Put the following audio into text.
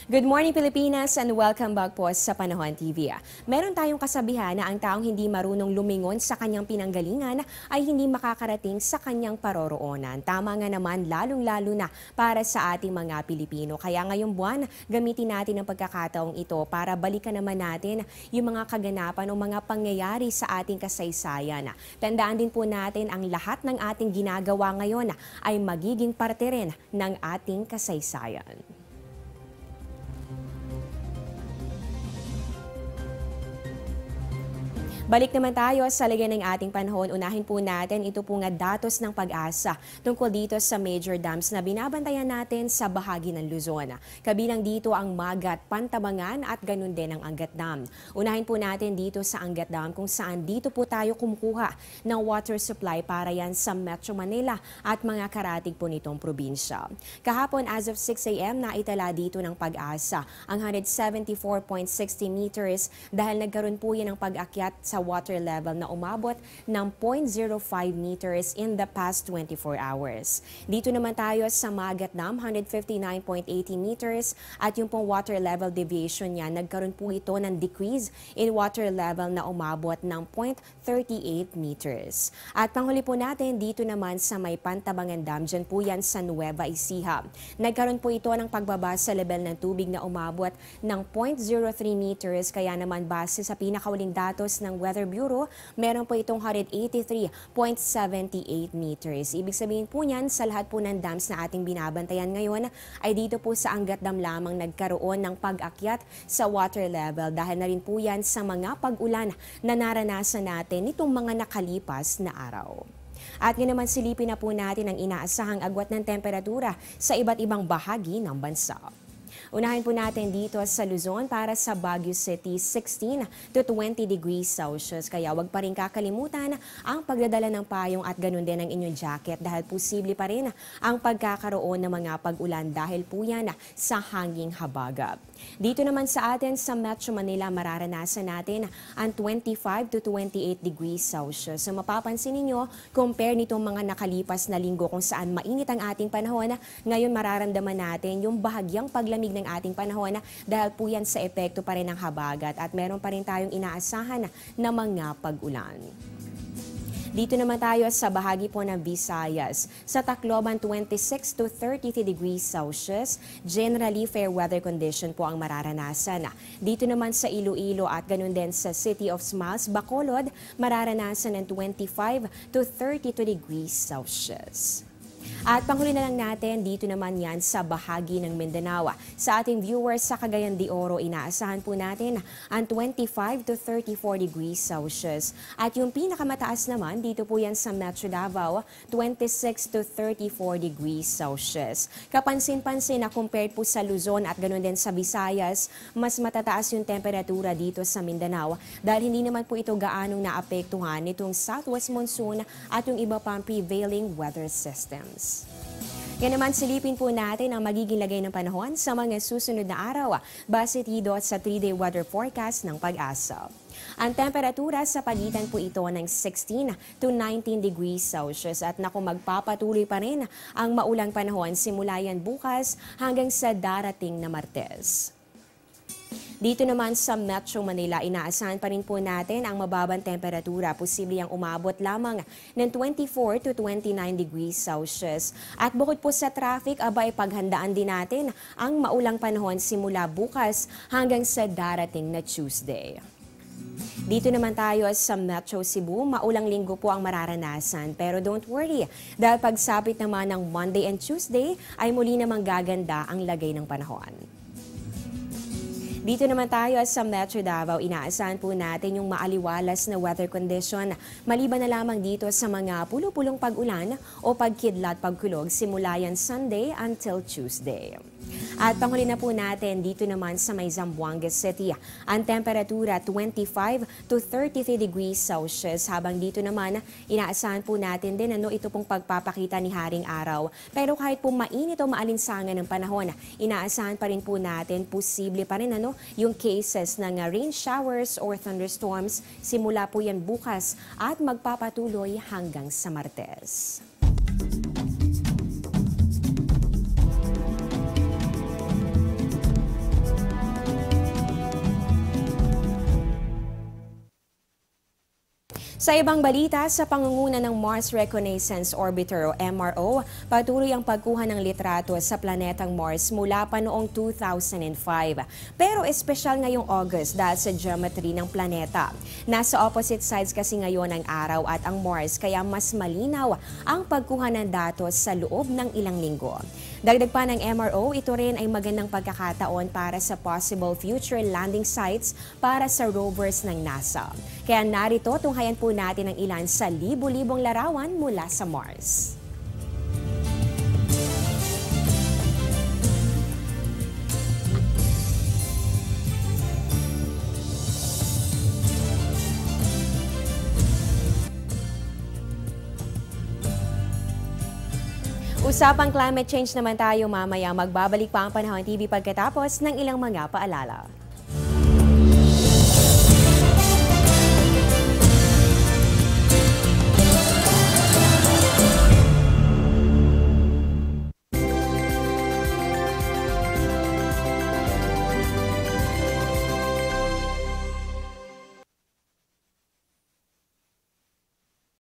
Good morning Pilipinas and welcome back po sa Panahon TV. Meron tayong kasabihan na ang taong hindi marunong lumingon sa kanyang pinanggalingan ay hindi makakarating sa kanyang paroroonan. Tama nga naman, lalong-lalo na para sa ating mga Pilipino. Kaya ngayong buwan, gamitin natin ang pagkakataong ito para balikan naman natin yung mga kaganapan o mga pangyayari sa ating kasaysayan. Tandaan din po natin ang lahat ng ating ginagawa ngayon ay magiging parte rin ng ating kasaysayan. Balik naman tayo sa lagay ng ating panahon. Unahin po natin ito po nga datos ng pag-asa tungkol dito sa major dams na binabantayan natin sa bahagi ng Luzon. Kabilang dito ang Magat, Pantabangan at ganun din ang Angat Dam. Unahin po natin dito sa Angat Dam kung saan dito po tayo kumukuha ng water supply para yan sa Metro Manila at mga karatig po nitong probinsya. Kahapon as of 6 a.m. naitala dito ng pag-asa ang 174.60 meters dahil nagkaroon po yan ng pag-akyat sa water level na umabot ng 0.05 meters in the past 24 hours. Dito naman tayo sa Magat Dam, 159.80 meters at yung pong water level deviation niya, nagkaroon po ito ng decrease in water level na umabot ng 0.38 meters. At panghuli po natin dito naman sa may Pantabangan Dam, dyan po yan sa Nueva Ecija. Nagkaroon po ito ng pagbaba sa level ng tubig na umabot ng 0.03 meters, kaya naman base sa pinakahuling datos ng Weather Bureau, meron po itong 183.78 meters. Ibig sabihin po niyan, sa lahat po ng dams na ating binabantayan ngayon, ay dito po sa Angat Dam lamang nagkaroon ng pag-akyat sa water level dahil na rin po yan sa mga pag-ulan na naranasan natin nitong mga nakalipas na araw. At ngayon naman silipin na po natin ang inaasahang agwat ng temperatura sa iba't ibang bahagi ng bansa. Unahin po natin dito sa Luzon para sa Baguio City, 16 to 20 degrees Celsius. Kaya wag pa rin kakalimutan ang pagdadala ng payong at ganun din ang inyong jacket dahil posible pa rin ang pagkakaroon ng mga pag-ulan dahil po yan sa hanging habagat. Dito naman sa atin sa Metro Manila, mararanasan natin ang 25 to 28 degrees Celsius. So mapapansin ninyo, compare nitong mga nakalipas na linggo kung saan mainit ang ating panahon, ngayon mararamdaman natin yung bahagyang paglamig ng ating panahon dahil po yan sa epekto pa rin ng habagat at meron pa rin tayong inaasahan na mga pag-ulan. Dito naman tayo sa bahagi po ng Visayas. Sa Tacloban, 26 to 33 degrees Celsius. Generally, fair weather condition po ang mararanasan. Dito naman sa Iloilo at ganun din sa City of Smiles, Bacolod, mararanasan ng 25 to 32 degrees Celsius. At panghuli na lang natin, dito naman yan sa bahagi ng Mindanao. Sa ating viewers sa Cagayan de Oro, inaasahan po natin ang 25 to 34 degrees Celsius. At yung pinakamataas naman, dito po yan sa Metro Davao, 26 to 34 degrees Celsius. Kapansin-pansin na compared po sa Luzon at ganoon din sa Visayas, mas matataas yung temperatura dito sa Mindanao dahil hindi naman po ito gaanong naapektuhan nitong southwest monsoon at yung iba pang prevailing weather systems. Yan naman, silipin po natin ang magiging lagay ng panahon sa mga susunod na araw base dito sa 3-day weather forecast ng Pag-asa. Ang temperatura sa pagitan po ito ng 16 to 19 degrees Celsius at naku, magpapatuloy pa rin ang maulang panahon simula yan bukas hanggang sa darating na Martes. Dito naman sa Metro Manila, inaasahan pa rin po natin ang mababang temperatura. Posible ang umabot lamang ng 24 to 29 degrees Celsius. At bukod po sa traffic, abay paghandaan din natin ang maulang panahon simula bukas hanggang sa darating na Tuesday. Dito naman tayo sa Metro Cebu, maulang linggo po ang mararanasan. Pero don't worry, dahil pagsapit naman ng Monday and Tuesday ay muli namang gaganda ang lagay ng panahon. Dito naman tayo sa Metro Davao, inaasahan po natin yung maaliwalas na weather condition. Maliban na lamang dito sa mga pulo-pulong pag-ulan o pagkidlat pagkulog simula yan Sunday until Tuesday. At panghuli na po natin dito naman sa may Zamboanga City. Ang temperatura 25 to 33 degrees Celsius habang dito naman inaasahan po natin din ito pong pagpapakita ni Haring Araw. Pero kahit po mainit o maalinsangan ng panahon, inaasahan pa rin po natin posible pa rin yung cases ng rain showers or thunderstorms simula po yan bukas at magpapatuloy hanggang sa Martes. Sa ibang balita, sa pangunguna ng Mars Reconnaissance Orbiter o MRO, patuloy ang pagkuha ng litrato sa planetang Mars mula pa noong 2005. Pero espesyal ngayong August dahil sa geometry ng planeta. Nasa opposite sides kasi ngayon ang araw at ang Mars kaya mas malinaw ang pagkuha ng datos sa loob ng ilang linggo. Dagdag pa ng MRO, ito rin ay magandang pagkakataon para sa possible future landing sites para sa rovers ng NASA. Kaya narito, tunghayan po natin ang ilan sa libu-libong larawan mula sa Mars. Usapang climate change naman tayo mamaya. Magbabalik pa ang Panahon TV pagkatapos ng ilang mga paalala.